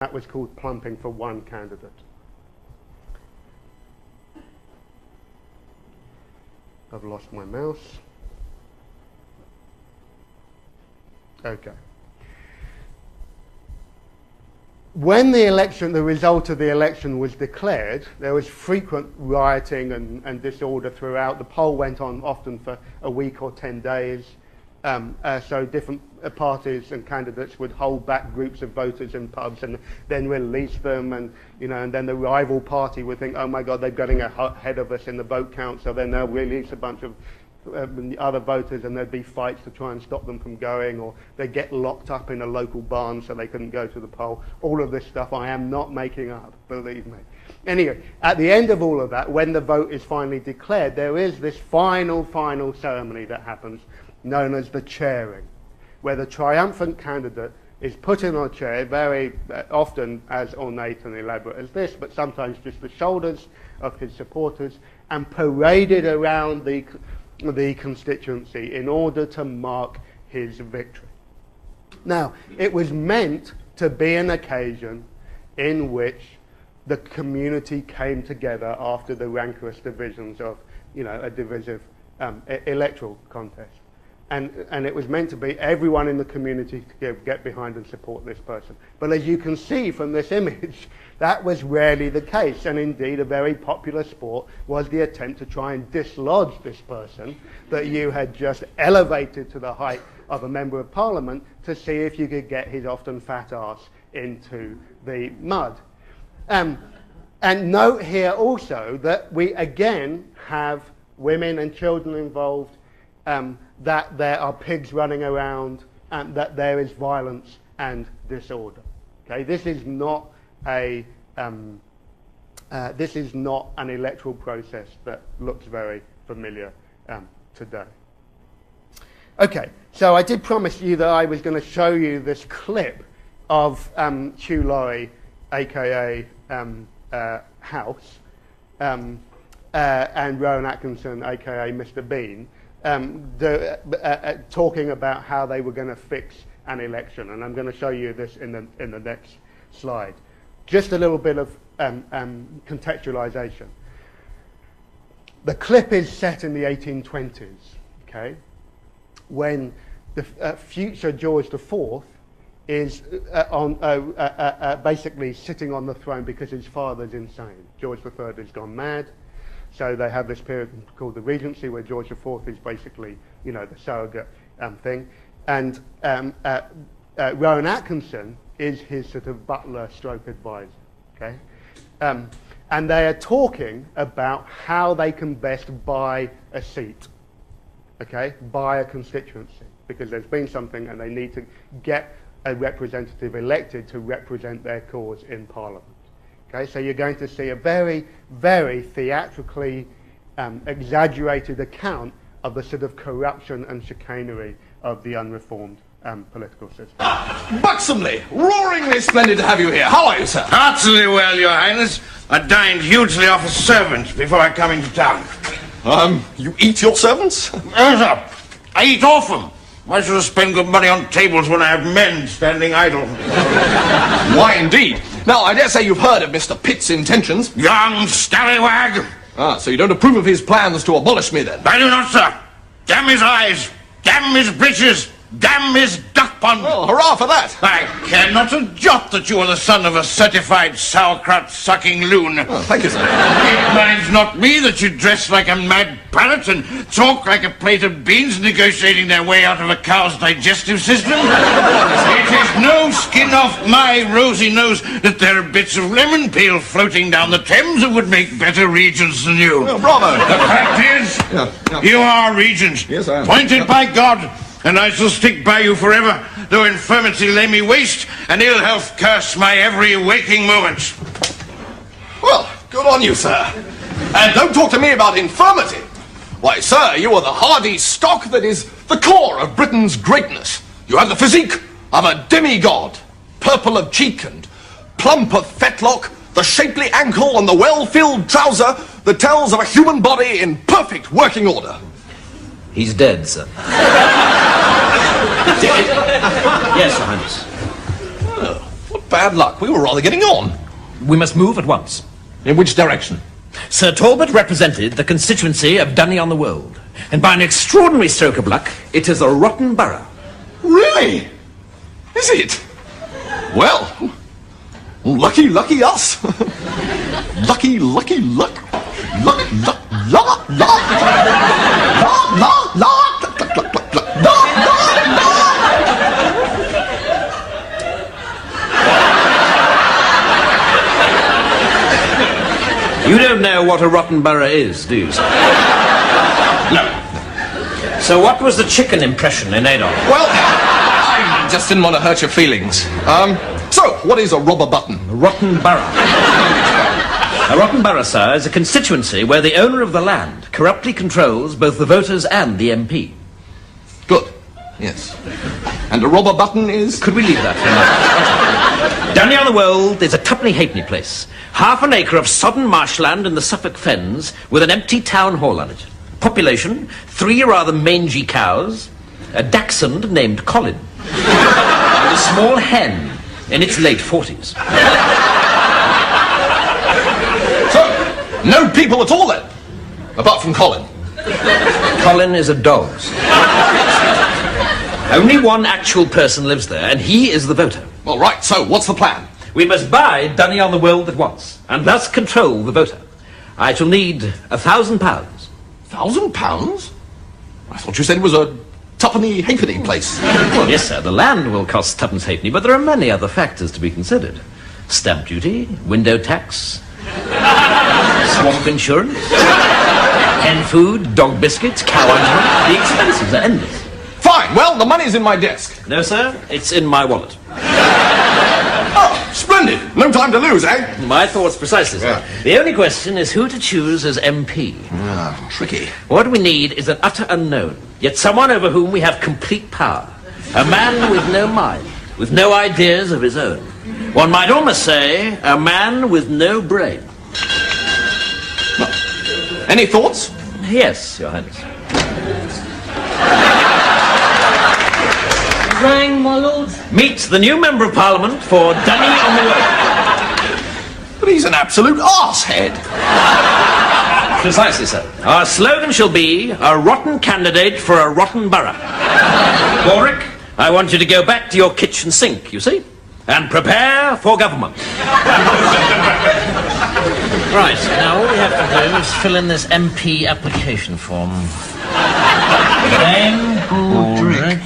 That was called plumping for one candidate. I've lost my mouse. Okay. When the result of the election was declared, there was frequent rioting and disorder throughout. The poll went on often for a week or 10 days. So different parties and candidates would hold back groups of voters in pubs and then release them, and then the rival party would think, oh my God, they're getting ahead of us in the vote count, so then they'll release a bunch of other voters, and there'd be fights to try and stop them from going, or they'd get locked up in a local barn so they couldn't go to the poll. All of this stuff I am not making up, believe me. Anyway, at the end of all of that, when the vote is finally declared, there is this final ceremony that happens, known as the chairing, where the triumphant candidate is put in a chair, very often as ornate and elaborate as this, but sometimes just the shoulders of his supporters, and paraded around the constituency in order to mark his victory. Now, it was meant to be an occasion in which the community came together after the rancorous divisions of, a divisive electoral contest. And it was meant to be everyone in the community to get behind and support this person. But as you can see from this image, that was rarely the case. And indeed, a very popular sport was the attempt to try and dislodge this person that you had just elevated to the height of a member of parliament to see if you could get his often fat ass into the mud. And note here also that we again have women and children involved, that there are pigs running around, and that there is violence and disorder. Okay, this is not an electoral process that looks very familiar today. Okay, so I did promise you that I was going to show you this clip of Hugh Laurie, aka House, and Rowan Atkinson, aka Mr. Bean, talking about how they were going to fix an election, and I'm going to show you this in the next slide. Just a little bit of contextualization. The clip is set in the 1820s, okay, when the future George IV is basically sitting on the throne because his father's insane. George III has gone mad. So they have this period called the Regency, where George IV is basically, the surrogate thing. And Rowan Atkinson is his sort of butler stroke advisor, okay? And they are talking about how they can best buy a seat, okay? Buy a constituency, because there's been something and they need to get a representative elected to represent their cause in Parliament. Okay, so you're going to see a very, very theatrically exaggerated account of the sort of corruption and chicanery of the unreformed political system. Buxomly, roaringly splendid to have you here. How are you, sir? Heartily well, Your Highness. I dined hugely off a servant before I come into town. You eat your servants? Yes, sir. I eat off them. Why should I spend good money on tables when I have men standing idle? Why, indeed. Now, I dare say you've heard of Mr. Pitt's intentions. Young scallywag! So you don't approve of his plans to abolish me, then? I do not, sir. Damn his eyes! Damn his breeches! Damn his duck pond! Well, hurrah for that! I care not a jot that you are the son of a certified sauerkraut-sucking loon. Oh, thank you, sir. It minds not me that you dress like a mad parrot and talk like a plate of beans negotiating their way out of a cow's digestive system. It is no skin off my rosy nose that there are bits of lemon peel floating down the Thames that would make better regents than you. Oh, bravo! The fact is, you are regent. Yes, I am. Appointed by God. And I shall stick by you forever, though infirmity lay me waste, and ill health curse my every waking moment. Well, good on you, sir. And don't talk to me about infirmity. Why, sir, you are the hardy stock that is the core of Britain's greatness. You have the physique of a demigod, purple of cheek and plump of fetlock, the shapely ankle and the well-filled trouser that tells of a human body in perfect working order. He's dead, sir. Dead? Yes, Your Highness. Oh, what bad luck. We were rather getting on. We must move at once. In which direction? Sir Talbot represented the constituency of Dunny-on-the-Wold, and by an extraordinary stroke of luck, it is a rotten borough. Really? Is it? Well, lucky us. lucky luck. Luck. You don't know what a rotten borough is, do you, sir? No. So what was the chicken impression in Adolf? Well, I just didn't want to hurt your feelings. So, what is a robber button? A rotten borough. A rotten borough, sir, is a constituency where the owner of the land corruptly controls both the voters and the MP. Good. Yes. And a robber button is? Could we leave that for a moment? Dunny-on-the-Wold is a tuppenny halfpenny place. Half an acre of sodden marshland in the Suffolk Fens with an empty town hall on it. Population, 3 rather mangy cows, a dachshund named Colin, and a small hen in its late 40s. So, no people at all then? Apart from Colin? Colin is a dog. Only one actual person lives there, and he is the voter. Well, right, so what's the plan? We must buy Dunny-on-the-Wold at once, and thus control the voter. I shall need £1,000. £1,000? I thought you said it was a tuppenny halfpenny place. Well, yes, sir, the land will cost twopence halfpenny, but there are many other factors to be considered. Stamp duty, window tax, swamp insurance, hen food, dog biscuits, cow ointment. The expenses are endless. Fine, well, the money's in my desk. No, sir, it's in my wallet. Oh, splendid. No time to lose, eh? My thoughts precisely, sir. Yeah. The only question is who to choose as MP. Ah, tricky. What we need is an utter unknown, yet someone over whom we have complete power. A man with no mind, with no ideas of his own. One might almost say, a man with no brain. Well, any thoughts? Yes, Your Highness. Rang, my lord. Meet the new Member of Parliament for Dunny-on-the-Wold. But he's an absolute arsehead. Precisely, sir. Our slogan shall be, a rotten candidate for a rotten borough. Warwick, I want you to go back to your kitchen sink, you see, and prepare for government. Right, now all we have to do is fill in this MP application form. Name, Baldrick.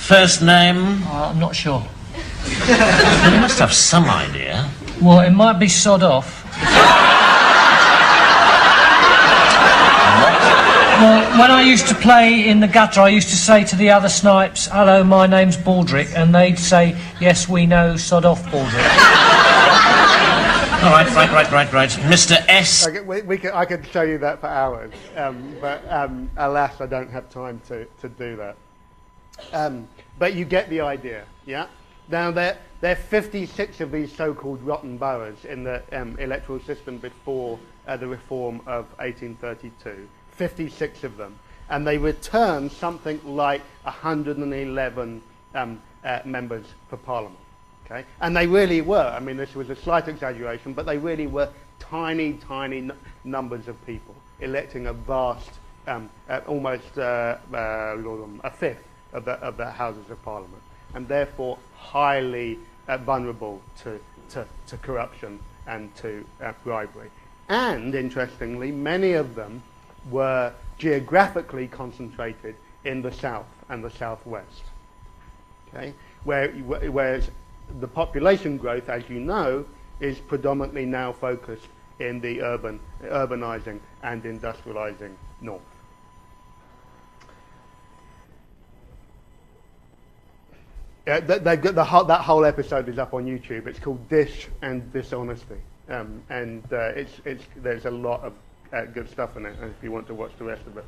First name? I'm not sure. You must have some idea. Well, it might be sod off. Well, when I used to play in the gutter, I used to say to the other snipes, hello, my name's Baldrick, and they'd say, yes, we know, sod off, Baldrick. All right. Mr. S. I could show you that for hours, but alas, I don't have time to do that. But you get the idea, yeah? Now, there are 56 of these so-called rotten boroughs in the electoral system before the reform of 1832. 56 of them. And they return something like 111 members for Parliament. Okay? And they really were. I mean, this was a slight exaggeration, but they really were tiny numbers of people electing a vast, almost a fifth of the Houses of Parliament, and therefore highly vulnerable to corruption and to bribery. And interestingly, many of them were geographically concentrated in the south and the southwest. Okay, whereas the population growth, as you know, is predominantly now focused in the urbanizing and industrializing north. They've got that whole episode is up on YouTube. It's called Dish and Dishonesty, and there's a lot of good stuff in it. If you want to watch the rest of it.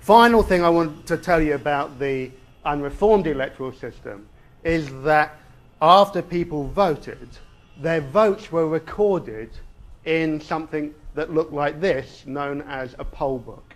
Final thing I want to tell you about the unreformed electoral system is that after people voted, their votes were recorded in something that looked like this, known as a poll book.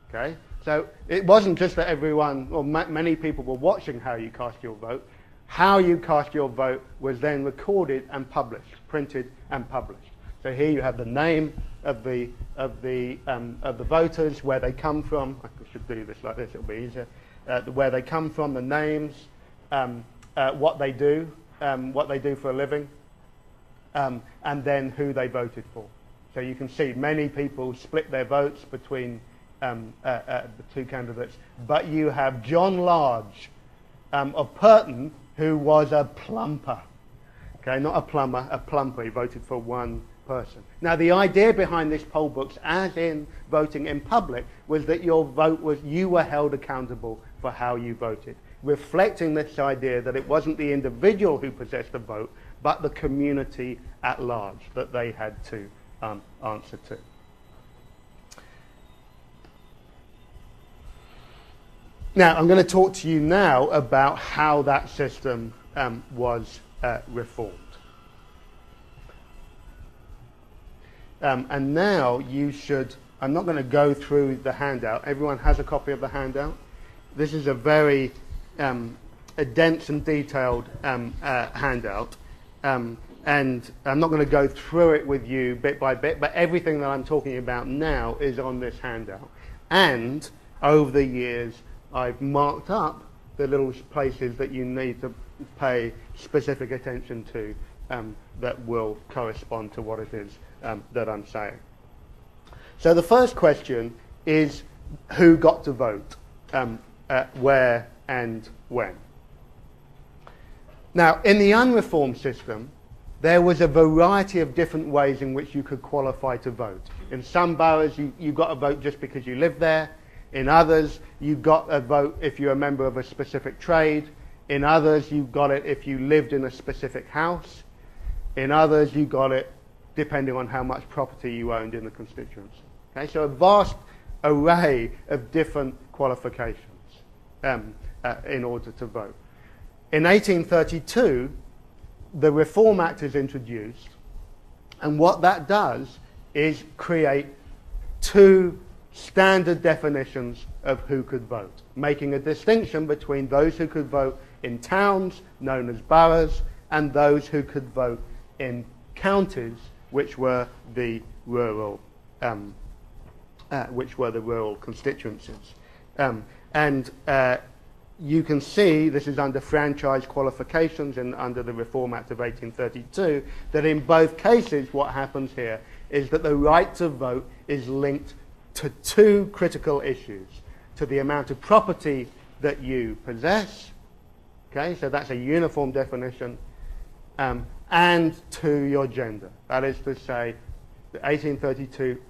Okay. So it wasn't just that everyone, or many people were watching how you cast your vote. how you cast your vote was then recorded and published, printed and published. So here you have the name of the voters, where they come from. I should do this like this; it'll be easier. Where they come from, the names, what they do for a living, and then who they voted for. So you can see many people split their votes between the two candidates, but you have John Large of Purton, who was a plumper. Okay, not a plumber, a plumper. He voted for one person. Now, the idea behind this poll books, as in voting in public, was that your vote was, you were held accountable for how you voted, reflecting this idea that it wasn't the individual who possessed the vote, but the community at large that they had to answer to. Now, I'm going to talk to you now about how that system was reformed. And now you should, I'm not going to go through the handout. Everyone has a copy of the handout. This is a very a dense and detailed handout. And I'm not going to go through it with you bit by bit, but everything that I'm talking about now is on this handout. And over the years, I've marked up the little places that you need to pay specific attention to that will correspond to what it is that I'm saying. So the first question is, who got to vote, where and when? Now, in the unreformed system, there was a variety of different ways in which you could qualify to vote. In some boroughs, you got a vote just because you lived there. In others, you got a vote if you're a member of a specific trade. In others, you got it if you lived in a specific house. In others, you got it depending on how much property you owned in the constituency. Okay, so a vast array of different qualifications in order to vote. In 1832, the Reform Act is introduced, and what that does is create two standard definitions of who could vote, making a distinction between those who could vote in towns, known as boroughs, and those who could vote in counties, which were the rural constituencies. You can see, this is under franchise qualifications and under the Reform Act of 1832, that in both cases what happens here is that the right to vote is linked to two critical issues: to the amount of property that you possess, okay, so that's a uniform definition, and to your gender. That is to say, that 1832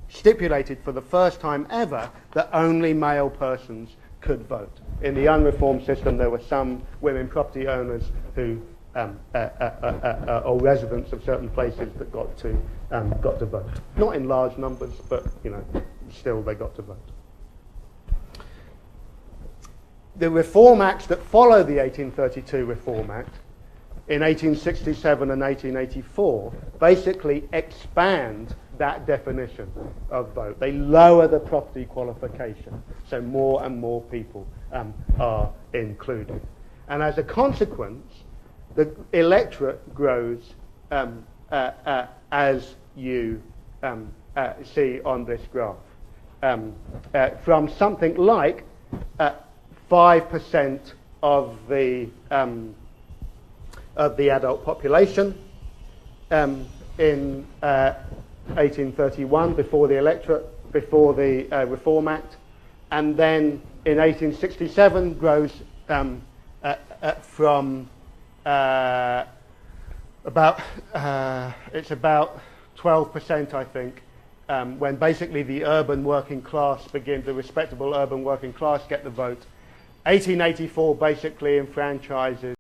stipulated for the first time ever that only male persons could vote. In the unreformed system, there were some women property owners who, or residents of certain places that got to vote. Not in large numbers, but still they got to vote. The Reform Acts that follow the 1832 Reform Act in 1867 and 1884 basically expand that definition of vote. They lower the property qualification, so more and more people are included. And as a consequence, the electorate grows as you see on this graph, from something like 5% of the adult population in 1831, before the Reform Act, and then in 1867 grows from it's about 12%, I think, when basically the urban working class begins, the respectable urban working class get the vote. 1884 basically enfranchises